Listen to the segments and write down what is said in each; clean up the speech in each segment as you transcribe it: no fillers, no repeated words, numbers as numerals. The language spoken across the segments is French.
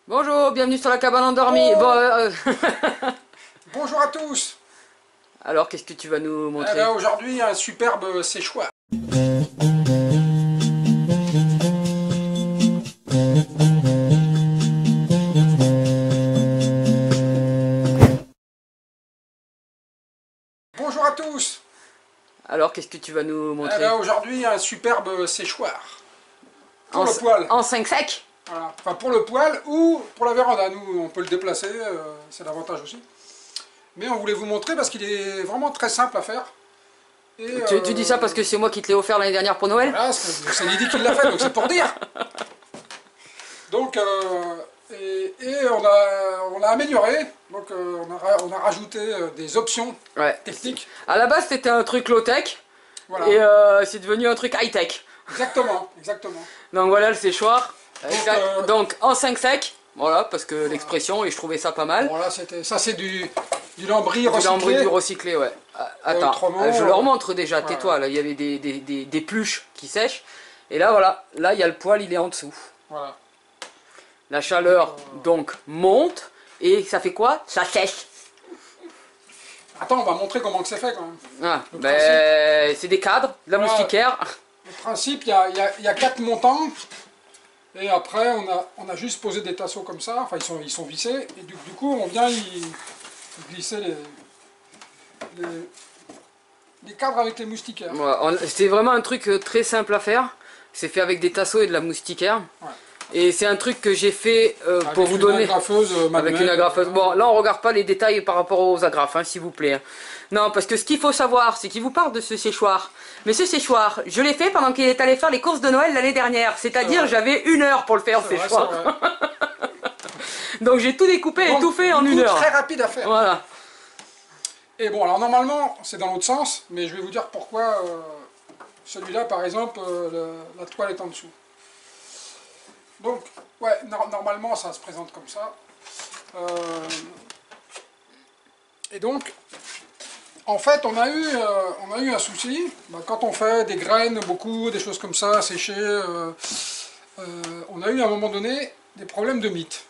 Bonjour, bienvenue sur la cabane endormie. Oh. Bon, Bonjour à tous. alors, qu'est-ce que tu vas nous montrer? Aujourd'hui, un superbe séchoir. Bonjour à tous. Alors, qu'est-ce que tu vas nous montrer? Aujourd'hui, un superbe séchoir. Pour En, le poêle. en 5 sec? Voilà. Enfin, pour le poêle ou pour la véranda. Nous, on peut le déplacer, c'est l'avantage aussi. Mais on voulait vous montrer parce qu'il est vraiment très simple à faire. Et, Tu dis ça parce que c'est moi qui te l'ai offert l'année dernière pour Noël? voilà, c'est Lydie qui l'a fait, donc c'est pour dire. Donc, on l'a amélioré. Donc, on a rajouté des options Ouais. techniques. À la base, c'était un truc low-tech. Voilà. Et c'est devenu un truc high-tech. Exactement, exactement. Donc voilà le séchoir. Donc, Donc en 5 sec. Voilà, parce que l'expression, et je trouvais ça pas mal. Bon, là, ça c'est du lambris Du recyclé. lambris du recyclé, ouais. Attends, autrement, je leur montre déjà, voilà. tais-toi, là, il y avait des pluches qui sèchent. Et là, voilà, là, il y a le poêle, il est en dessous. Voilà. La chaleur, donc, monte, et ça fait quoi? Ça sèche. Attends, on va montrer comment que c'est fait quand même. Ah, ben, c'est des cadres, de la Voilà. moustiquaire. Le principe, il y a 4 montants. Et après, on a juste posé des tasseaux comme ça. Enfin, ils sont vissés. Et du coup, on vient y glisser les cadres avec les moustiquaires. Voilà, c'est vraiment un truc très simple à faire. C'est fait avec des tasseaux et de la moustiquaire. Ouais. Et c'est un truc que j'ai fait pour vous donner... Avec une agrafeuse manuelle. Avec une agrafeuse. Bon, là, on regarde pas les détails par rapport aux agrafes, hein, s'il vous plaît. Non, parce que ce qu'il faut savoir, c'est qu'il vous parle de ce séchoir. Mais ce séchoir, je l'ai fait pendant qu'il est allé faire les courses de Noël l'année dernière. C'est-à-dire, j'avais 1 heure pour le faire, ce C'est vrai, séchoir. c'est vrai. Donc, j'ai tout découpé et tout fait en du 1 coup, heure. très rapide à faire. Voilà. Et bon, alors normalement, c'est dans l'autre sens, mais je vais vous dire pourquoi celui-là, par exemple, la toile est en dessous. Donc, ouais, normalement, ça se présente comme ça. Et donc, en fait, on a eu un souci. Quand on fait des graines, beaucoup, des choses comme ça, séchées, on a eu à un moment donné des problèmes de mythe.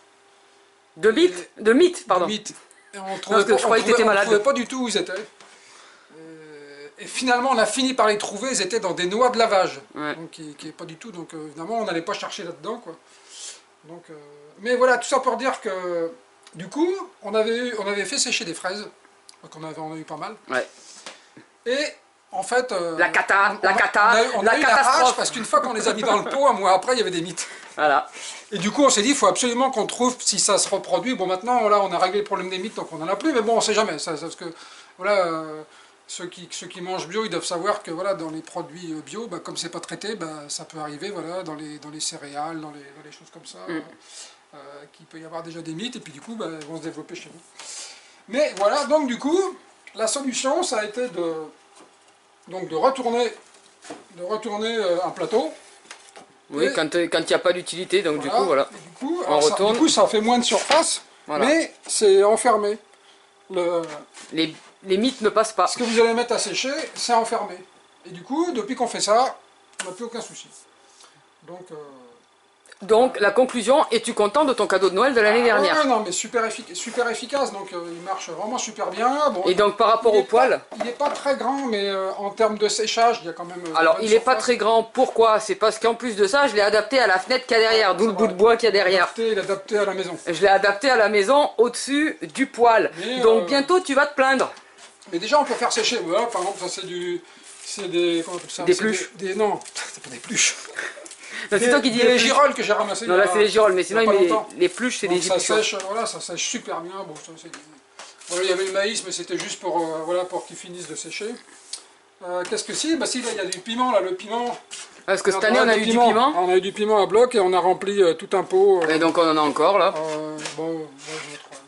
De mythe, de mythe, pardon. De mythe. Et on trouvait que je croyais que t'étais malade. trouvait pas du tout où ils étaient. Et finalement, on a fini par les trouver. Ils étaient dans des noix de lavage, Ouais. donc qui est pas du tout. Donc évidemment, on n'allait pas chercher là-dedans, quoi. Donc, mais voilà, tout ça pour dire que du coup, on avait fait sécher des fraises. Donc on a eu pas mal. Ouais. Et en fait, La cata, on a eu la catastrophe. rage parce qu'une fois qu'on les a mis dans le pot, un mois après, il y avait des mythes. Voilà. Et du coup, on s'est dit, il faut absolument qu'on trouve si ça se reproduit. Bon, maintenant, là, on a réglé le problème des mythes, donc on n'en a plus, mais bon, on ne sait jamais. Parce que, voilà, ceux qui mangent bio, ils doivent savoir que, voilà, dans les produits bio, comme c'est pas traité, ça peut arriver, voilà, dans les céréales, dans les choses comme ça, qu'il peut y avoir déjà des mythes, et puis du coup, elles vont se développer chez nous. Mais voilà, donc du coup, la solution, ça a été de retourner un plateau. Oui, Et quand il n'y a pas d'utilité, donc voilà, du coup, voilà. et du coup, On retourne. du coup, ça fait moins de surface, Voilà. mais c'est enfermé. Les mythes ne passent pas. Ce que vous allez mettre à sécher, c'est enfermé. Et du coup, depuis qu'on fait ça, on n'a plus aucun souci. Donc, la conclusion, es-tu content de ton cadeau de Noël de l'année dernière? Non, mais super efficace, donc il marche vraiment super bien. Bon, Et donc, par rapport au poêle? Il n'est pas très grand, mais en termes de séchage, il y a quand même... Alors, il n'est pas très grand. Pourquoi? C'est parce qu'en plus de ça, je l'ai adapté à la fenêtre qu'il y a derrière, d'où le bout de bois qu'il y a derrière. Il est adapté à la maison. Je l'ai adapté à la maison, au-dessus du poêle. Mais, Donc, bientôt, tu vas te plaindre. Mais déjà, on peut faire sécher. Voilà, par exemple, ça c'est des... Comment on appelle ça? Des pluches. Non, c'est pas des pluches. C'est toi qui dis les girolles que j'ai ramassées. Non, là, c'est les girolles, mais sinon, il y a pas longtemps. les pluches, c'est des ça épluchures. sèche, voilà, ça sèche super bien. Bon, voilà, il y avait le maïs, mais c'était juste pour, voilà, pour qu'il finisse de sécher. Qu'est-ce que si? Si, là, il y a du piment, là, le piment. Parce que cette année, on a eu du piment. On a eu du piment à bloc et on a rempli tout un pot. Et donc, on en a encore, là.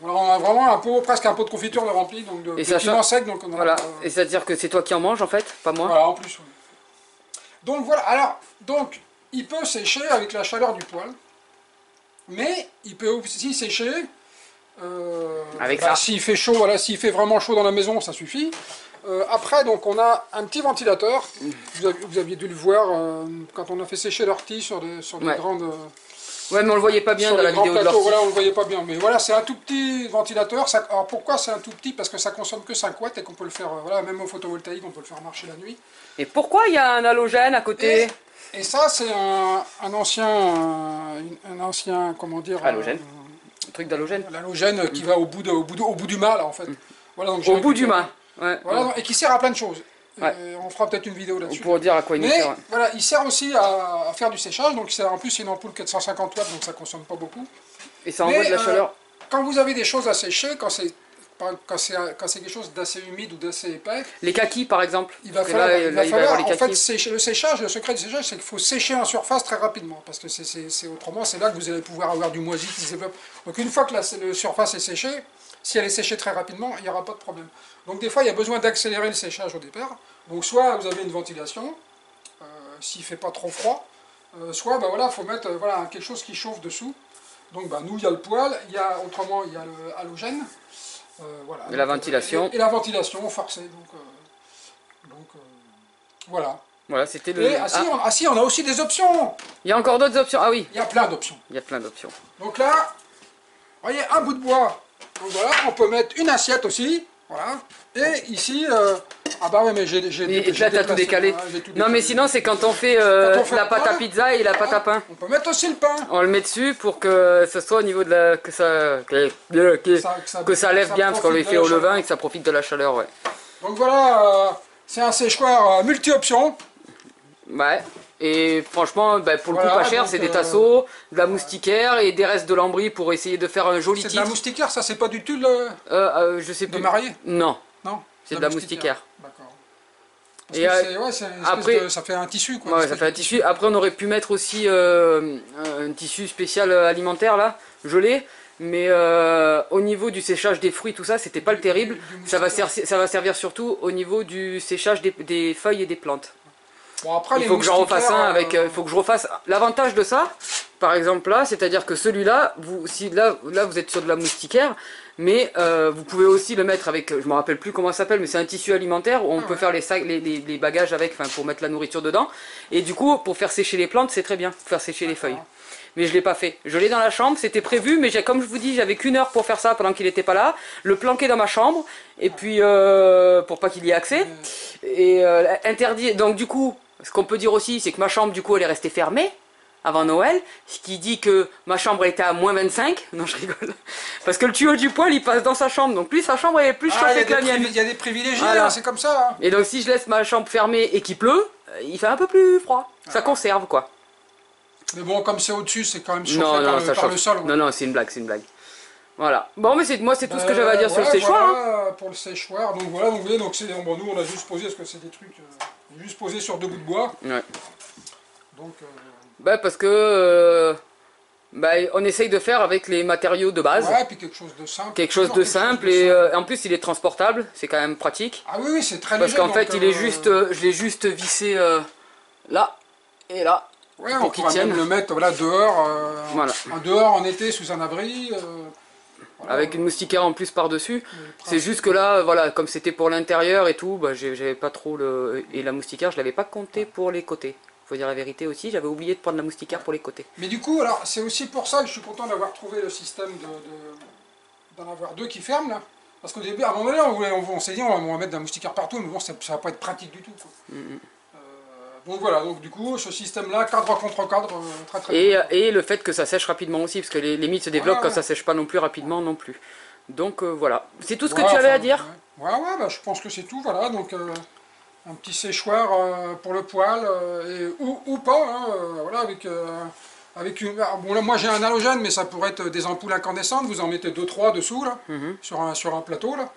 Voilà, on a vraiment un pot, presque un pot de confiture de rempli, donc de piment sec. Donc on a, voilà, et c'est-à-dire que c'est toi qui en manges, en fait, pas moi. Voilà, en plus, oui. Donc voilà, alors, il peut sécher avec la chaleur du poêle, mais il peut aussi sécher avec ça. S'il fait chaud, voilà, s'il fait vraiment chaud dans la maison, ça suffit. Après, donc, on a un petit ventilateur. Vous aviez dû le voir quand on a fait sécher l'ortie sur des grandes... Ouais, mais on le voyait pas bien sur dans la les grands vidéo de plateaux, l'ortie. voilà, on le voyait pas bien. Mais voilà, c'est un tout petit ventilateur. Alors pourquoi c'est un tout petit? Parce que ça consomme que 5 watts et qu'on peut le faire, voilà, même au photovoltaïque, on peut le faire marcher la nuit. Et pourquoi il y a un halogène à côté? Et ça, c'est un ancien, comment dire, Halogène. Un truc d'halogène. l'halogène qui va au bout du mât, là, en fait. Voilà, donc Au bout du mât. Ouais. Voilà, et qui sert à plein de choses. Ouais. On fera peut-être une vidéo là-dessus. Pour dire à quoi il nous Mais sert. voilà, il sert aussi à faire du séchage. Donc en plus, c'est une ampoule 450 watts, donc ça consomme pas beaucoup. Et ça envoie de la chaleur. Quand vous avez des choses à sécher, quand c'est quelque chose d'assez humide ou d'assez épais, Les kakis par exemple. il va Parce que falloir, là, il va y avoir les en fait, kakis. le séchage, le secret du séchage, c'est qu'il faut sécher en surface très rapidement. Parce que autrement, c'est là que vous allez pouvoir avoir du moisi qui se développe. Donc une fois que la surface est séchée, si elle est séchée très rapidement, il n'y aura pas de problème. Donc des fois, il y a besoin d'accélérer le séchage au départ. Donc soit vous avez une ventilation, s'il ne fait pas trop froid, soit bah, voilà, faut mettre voilà, quelque chose qui chauffe dessous. Donc bah, nous, il y a le poêle, autrement il y a le halogène. Voilà. Et la ventilation. Et la ventilation forcée. Voilà. Voilà, c'était le... Et si, on a aussi des options. Il y a encore d'autres options. Ah oui, Il y a plein d'options. il y a plein d'options. Donc là, vous voyez, un bout de bois. Donc voilà, on peut mettre une assiette aussi. Voilà. Et ici, ah bah ouais, mais j'ai Et là, t'as tout décalé. Non, mais sinon, c'est quand on fait la pâte à pizza et la pâte à pain. On peut mettre aussi le pain. On le met dessus pour que ce soit au niveau de la... que ça lève bien, parce qu'on le fait au levain et que ça profite de la chaleur, ouais. Donc voilà, c'est un séchoir multi-options. Ouais. Et franchement, bah, pour le coup, Voilà, pas cher, donc, c'est des tasseaux, de la moustiquaire et des restes de lambris pour essayer de faire un joli C'est de titre. la moustiquaire, ça, c'est pas du tout le... Je sais de plus. mariée? Non, Non, c'est de la moustiquaire. D'accord. Et après, ça fait un tissu, quoi. ouais, ça fait un tissu. Après, on aurait pu mettre aussi un tissu spécial alimentaire, là, gelé. Mais au niveau du séchage des fruits, tout ça, c'était pas le terrible. Ça va servir surtout au niveau du séchage des feuilles et des plantes. Bon, après, Il faut que j'en refasse un avec. Il faut que je refasse. L'avantage de ça, par exemple là, c'est-à-dire que celui-là, si là vous êtes sur de la moustiquaire, mais vous pouvez aussi le mettre avec. Je me rappelle plus comment ça s'appelle, mais c'est un tissu alimentaire où on peut faire les sacs, les bagages avec, enfin pour mettre la nourriture dedans. Et du coup, pour faire sécher les plantes, c'est très bien, pour faire sécher les feuilles. Mais je l'ai pas fait. Je l'ai dans la chambre, c'était prévu, mais comme je vous dis, j'avais qu'1 heure pour faire ça pendant qu'il n'était pas là. Le planquer dans ma chambre, et puis pour pas qu'il y ait accès. Et interdit. Donc du coup, ce qu'on peut dire aussi, c'est que ma chambre, du coup, elle est restée fermée avant Noël. Ce qui dit que ma chambre était à moins 25. Non, je rigole. Parce que le tuyau du poêle, il passe dans sa chambre. Donc lui, sa chambre est plus chauffée que la mienne. Il y a des privilégiés, Voilà. hein, c'est comme ça. Hein. Et donc si je laisse ma chambre fermée et qu'il pleut, il fait un peu plus froid. Ça conserve, quoi. Mais bon, comme c'est au-dessus, c'est quand même chauffé Non, non, par le sol. Ouais. Non, non, c'est une blague, c'est une blague. Voilà. Bon, mais moi, c'est tout ce que j'avais à dire sur le séchoir. Voilà, Hein. pour le séchoir. Donc voilà, vous voyez, donc bon, nous, on a juste posé, parce que c'est des trucs, juste posé sur 2 bouts de bois. Ouais. Donc, bah, parce que bah, on essaye de faire avec les matériaux de base. ouais, puis quelque chose de simple. Quelque chose de simple et en plus, il est transportable. C'est quand même pratique. Ah oui, oui, c'est très léger. Parce qu'en fait, il est juste, je l'ai juste vissé là et là. Ouais, on pourra même le mettre voilà, dehors, en été, sous un abri. Voilà. Avec une moustiquaire en plus par-dessus. C'est juste que là, voilà, comme c'était pour l'intérieur et tout, bah, j'avais pas trop le... Et la moustiquaire, je l'avais pas compté pour les côtés. Faut dire la vérité aussi, j'avais oublié de prendre la moustiquaire pour les côtés. Mais du coup, alors, c'est aussi pour ça que je suis content d'avoir trouvé le système d'en avoir 2 qui ferment, là. Parce qu'au début, à un moment donné, on s'est dit, on va mettre de la moustiquaire partout, mais bon, ça va pas être pratique du tout. Quoi. Donc voilà, donc du coup, ce système-là, cadre contre cadre, très bien. Et le fait que ça sèche rapidement aussi, parce que les mythes se développent quand ça sèche pas non plus rapidement non plus. Donc voilà, c'est tout ce que tu avais à dire. Ouais, bah, je pense que c'est tout, voilà, donc un petit séchoir pour le poêle, ou pas, hein, voilà, avec une... Bon là, moi j'ai un halogène, mais ça pourrait être des ampoules incandescentes, vous en mettez 2-3 dessous, là, sur un plateau, là.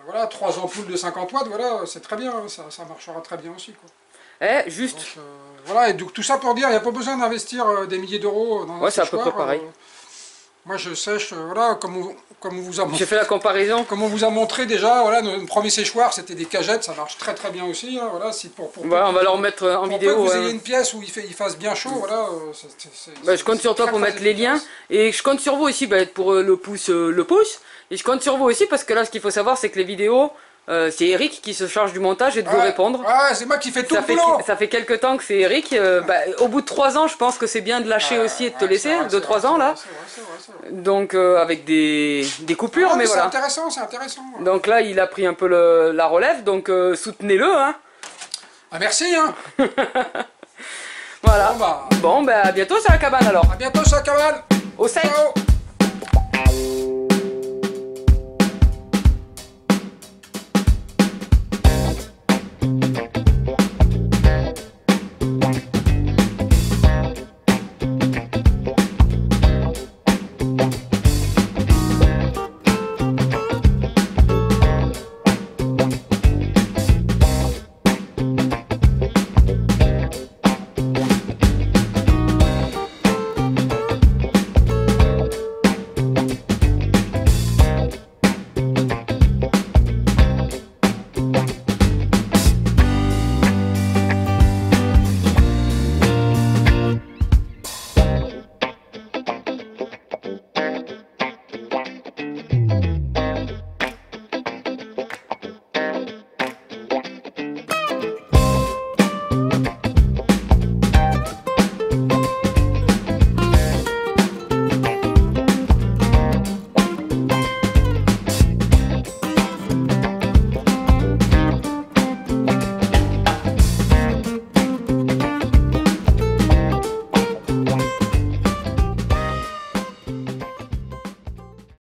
Voilà, 3 ampoules de 50 watts, voilà, c'est très bien, hein, ça marchera très bien aussi, quoi. Juste. Donc, voilà, et donc tout ça pour dire, il n'y a pas besoin d'investir des milliers d'euros dans un séchoir. C'est à peu près pareil. Moi je sèche, voilà, comme on vous a... J'ai fait la comparaison. Comme on vous a montré déjà, voilà, notre premier séchoir c'était des cagettes, ça marche très très bien aussi, hein, voilà, si voilà, on va leur mettre en vidéo. Pour que vous ayez une pièce où il fasse bien chaud, voilà. Je compte sur toi pour mettre les liens, et je compte sur vous aussi pour le pouce, et je compte sur vous aussi parce que là ce qu'il faut savoir c'est que les vidéos, C'est Eric qui se charge du montage et de vous répondre. Ouais, c'est moi qui fais tout le boulot. Ça fait quelques temps que c'est Eric. Au bout de 3 ans, je pense que c'est bien de lâcher aussi et de te laisser. 2-3 ans là. C'est vrai. Donc avec des coupures, mais voilà. C'est intéressant, c'est intéressant. Donc là, il a pris un peu la relève, donc soutenez-le. Hein. Ah, merci. Hein. Voilà. Bon, à bientôt sur la cabane alors. À bientôt sur la cabane. Au sec. Ciao.